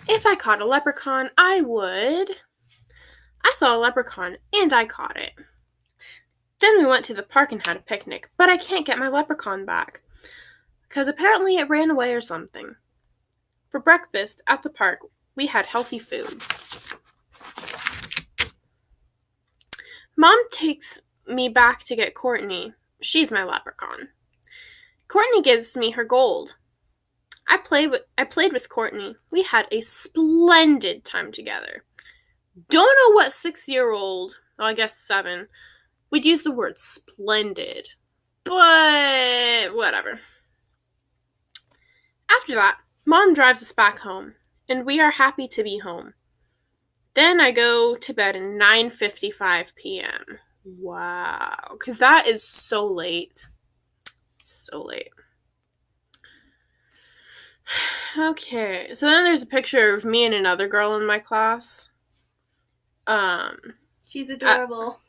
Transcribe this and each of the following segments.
If I caught a leprechaun, I saw a leprechaun, and I caught it. Then we went to the park and had a picnic, but I can't get my leprechaun back, because apparently it ran away or something. For breakfast at the park, we had healthy foods. Mom takes me back to get Courtney. She's my leprechaun. Courtney gives me her gold. I played with Courtney. We had a splendid time together. Don't know what 6-year-old, well, I guess 7, would use the word splendid, but whatever. After that, Mom drives us back home, and we are happy to be home. Then I go to bed at 9:55 p.m. Wow, because that is so late. So late. Okay, so then there's a picture of me and another girl in my class. She's adorable.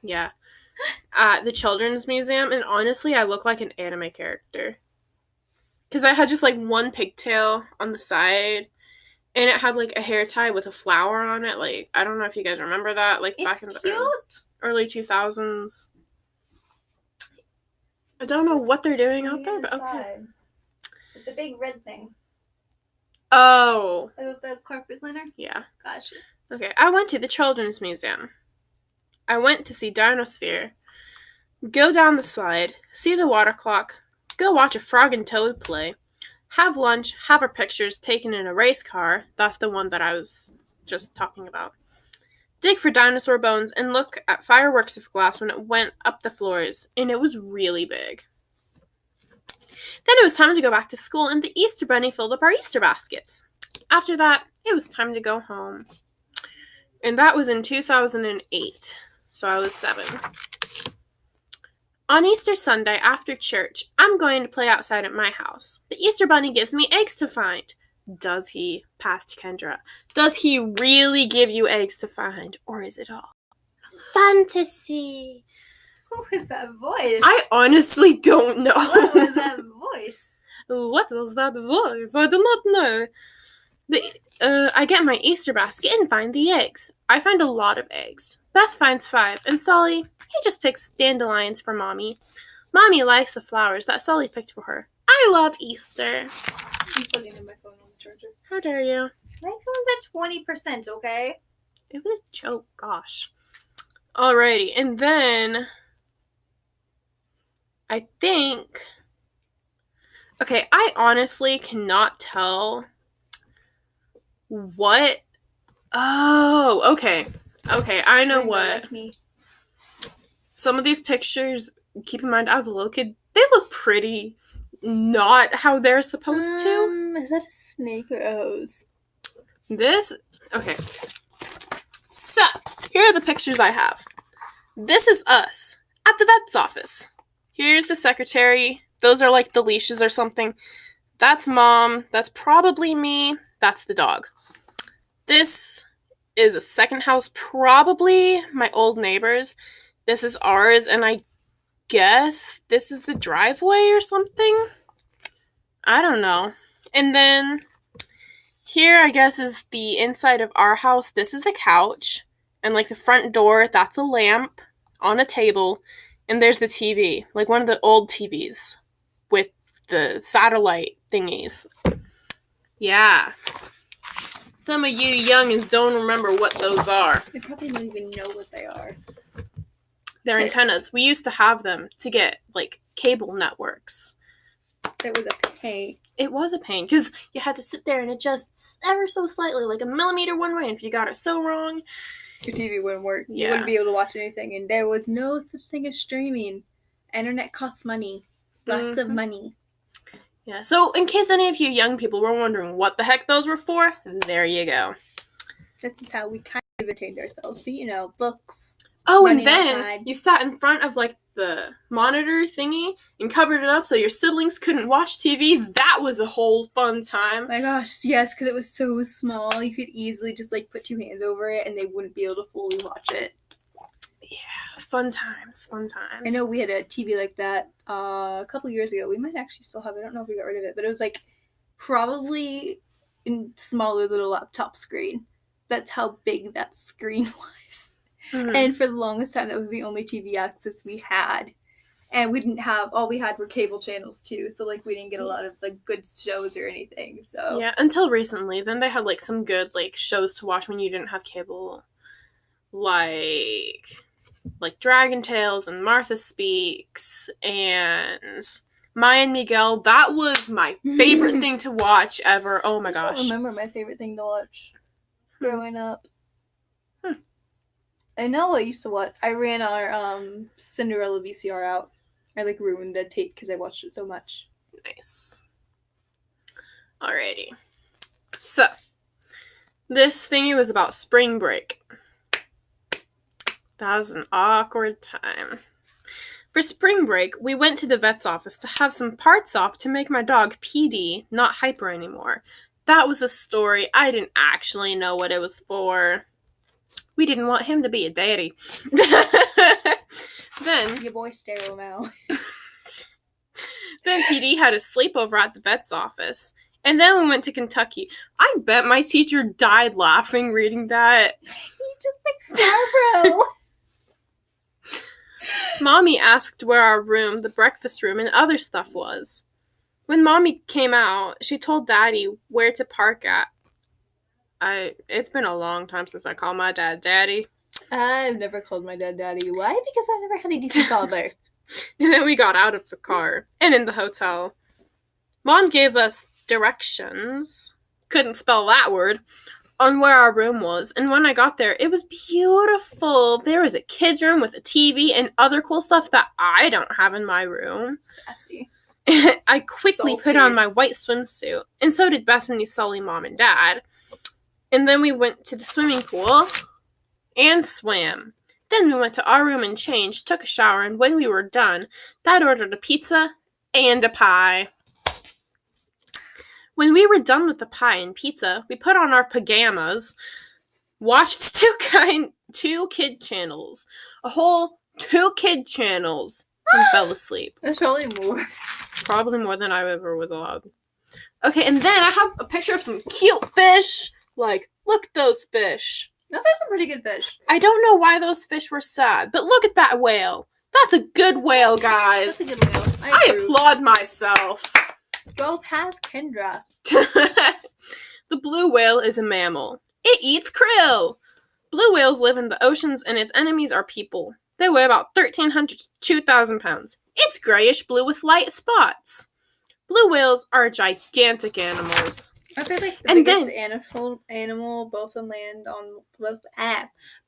At the Children's Museum, and honestly, I look like an anime character. Because I had just, like, one pigtail on the side, and it had, like, a hair tie with a flower on it. Like, I don't know if you guys remember that, like, back in the early 2000s. I don't know what they're doing out there, but okay. It's a big red thing. Oh. Like the carpet liner? Yeah. Gotcha. Okay, I went to the Children's Museum. I went to see Dinosphere, go down the slide, see the water clock, go watch a frog and toad play, have lunch, have our pictures taken in a race car, that's the one that I was just talking about, dig for dinosaur bones, and look at fireworks of glass when it went up the floors, and it was really big. Then it was time to go back to school, and the Easter Bunny filled up our Easter baskets. After that, it was time to go home. And that was in 2008. So I was 7. On Easter Sunday after church, I'm going to play outside at my house. The Easter Bunny gives me eggs to find. Does he? Past Kendra. Does he really give you eggs to find? Or is it all fantasy? Who is that voice? I honestly don't know. What was that voice? What was that voice? I do not know. I get my Easter basket and find the eggs. I find a lot of eggs. Beth finds 5, and Solly, he just picks dandelions for Mommy. Mommy likes the flowers that Solly picked for her. I love Easter. I'm plugging in my phone on the charger. How dare you? My phone's at 20%, okay? It was a joke, gosh. Alrighty, and then I think... Okay, I honestly cannot tell what... Oh, okay. Okay, I know what. Like me. Some of these pictures, keep in mind, I was a little kid, they look pretty not how they're supposed to. Is that a snake or a hose? Okay. So, here are the pictures I have. This is us at the vet's office. Here's the secretary. Those are like the leashes or something. That's Mom. That's probably me. That's the dog. This is a second house, probably my old neighbor's. This is ours, and I guess this is the driveway or something. I don't know. And then here, I guess, is the inside of our house. This is a couch, and like the front door, that's a lamp on a table, and there's the TV, like one of the old TVs with the satellite thingies. Yeah. Some of you youngins don't remember what those are. They probably don't even know what they are. They're antennas. We used to have them to get, like, cable networks. It was a pain. It was a pain, because you had to sit there and adjust ever so slightly, like a millimeter one way, and if you got it so wrong... Your TV wouldn't work. Yeah. You wouldn't be able to watch anything, and there was no such thing as streaming. Internet costs money. Lots of money. Yeah, so in case any of you young people were wondering what the heck those were for, there you go. This is how we kind of entertained ourselves. But, books. Oh, and then outside. You sat in front of, like, the monitor thingy and covered it up so your siblings couldn't watch TV. That was a whole fun time. My gosh, yes, because it was so small. You could easily just, like, put 2 hands over it and they wouldn't be able to fully watch it. Yeah, fun times. I know we had a TV like that a couple years ago. We might actually still have it. I don't know if we got rid of it, but it was, like, probably... smaller than a laptop screen. That's how big that screen was. Mm-hmm. And for the longest time, that was the only TV access we had. And we didn't have, all we had were cable channels too, so, like, we didn't get a lot of, like, good shows or anything, so. Yeah, until recently. Then they had, like, some good, like, shows to watch when you didn't have cable. Like Dragon Tales and Martha Speaks and Maya and Miguel. That was my favorite thing to watch ever. Oh my gosh. I don't remember my favorite thing to watch growing up. I know I used to watch. I ran our Cinderella VCR out. I, like, ruined the tape because I watched it so much. Nice. Alrighty. So, this thingy was about spring break. That was an awkward time. For spring break, we went to the vet's office to have some parts off to make my dog PD not hyper anymore. That was a story. I didn't actually know what it was for. We didn't want him to be a daddy. Then Your boy's sterile now. Then PD had a sleepover at the vet's office. And then we went to Kentucky. I bet my teacher died laughing reading that. He just like Starbro. Mommy asked where our room, the breakfast room, and other stuff was. When Mommy came out, she told Daddy where to park at. It's been a long time since I called my dad Daddy. I've never called my dad Daddy. Why? Because I've never had a decent father. And then we got out of the car and in the hotel. Mom gave us directions, couldn't spell that word, on where our room was. And when I got there, it was beautiful. There was a kid's room with a TV and other cool stuff that I don't have in my room. Sassy. I quickly put on my white swimsuit, and so did Bethany, Sully, Mom, and Dad. And then we went to the swimming pool and swam. Then we went to our room and changed, took a shower, and when we were done, Dad ordered a pizza and a pie. When we were done with the pie and pizza, we put on our pajamas, watched two kid channels, a whole 2 kid channels, and fell asleep. That's probably more. Probably more than I ever was allowed. Okay, and then I have a picture of some cute fish. Like, look at those fish. Those are some pretty good fish. I don't know why those fish were sad, but look at that whale. That's a good whale, guys. That's a good whale. I applaud myself. Go past Kendra. The blue whale is a mammal. It eats krill. Blue whales live in the oceans and its enemies are people. They weigh about 1,300 to 2,000 pounds. It's grayish blue with light spots. Blue whales are gigantic animals. Are they like the biggest animal both on land on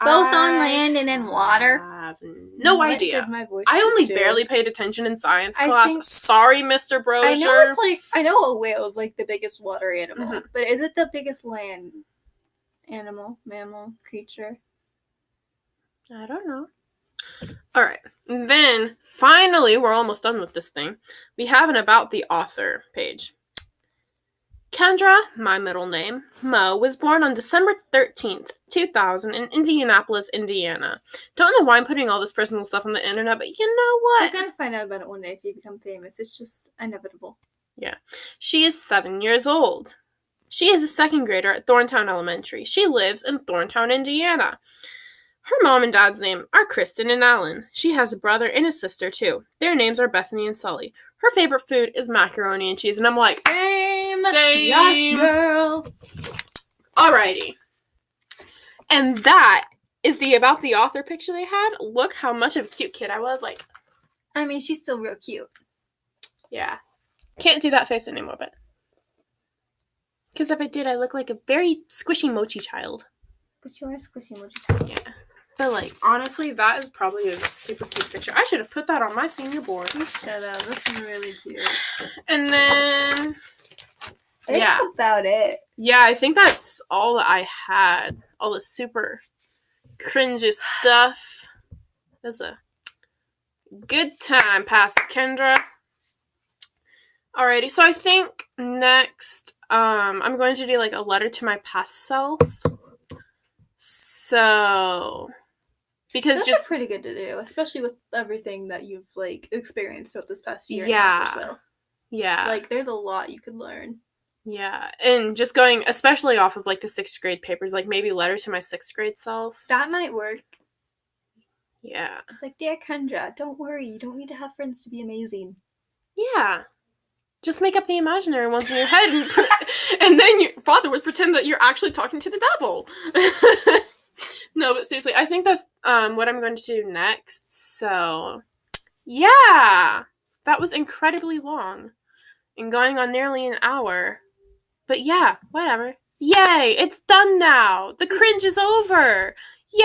land and in water? I have no idea. I only barely paid attention in science class. Sorry, Mr. Brosier. I know a whale is like the biggest water animal, but is it the biggest land animal, mammal, creature? I don't know. Alright, then finally, we're almost done with this thing. We have an About the Author page. Kendra, my middle name, Mo, was born on December 13th, 2000 in Indianapolis, Indiana. Don't know why I'm putting all this personal stuff on the internet, but you know what? You're gonna find out about it one day if you become famous. It's just inevitable. Yeah. She is 7 years old. She is a second grader at Thorntown Elementary. She lives in Thorntown, Indiana. Her mom and dad's name are Kristen and Alan. She has a brother and a sister, too. Their names are Bethany and Sully. Her favorite food is macaroni and cheese, and I'm like, Same. Yes, girl. Alrighty. And that is the About the Author picture they had. Look how much of a cute kid I was. Like, I mean, she's still real cute. Yeah. Can't do that face anymore, but. Because if I did, I look like a very squishy mochi child. But you are a squishy mochi child. Yeah. But, like, honestly, that is probably a super cute picture. I should have put that on my senior board. You should have. That's really cute. And then, That's about it. Yeah, I think that's all that I had. All the super cringy stuff. It was a good time, Pastor Kendra. Alrighty, so I think next, I'm going to do, like, a letter to my past self. So... Because those are pretty good to do, especially with everything that you've, like, experienced throughout this past year and a half or so. Yeah. Like, there's a lot you could learn. Yeah, and just going, especially off of, like, the 6th grade papers, like, maybe letter to my 6th grade self. That might work. Yeah. Just like, dear Kendra, don't worry. You don't need to have friends to be amazing. Yeah. Just make up the imaginary ones in your head, and then your father would pretend that you're actually talking to the devil. No, but seriously, I think that's what I'm going to do next. So, yeah. That was incredibly long and going on nearly an hour. But yeah, whatever. Yay! It's done now! The cringe is over! Yay!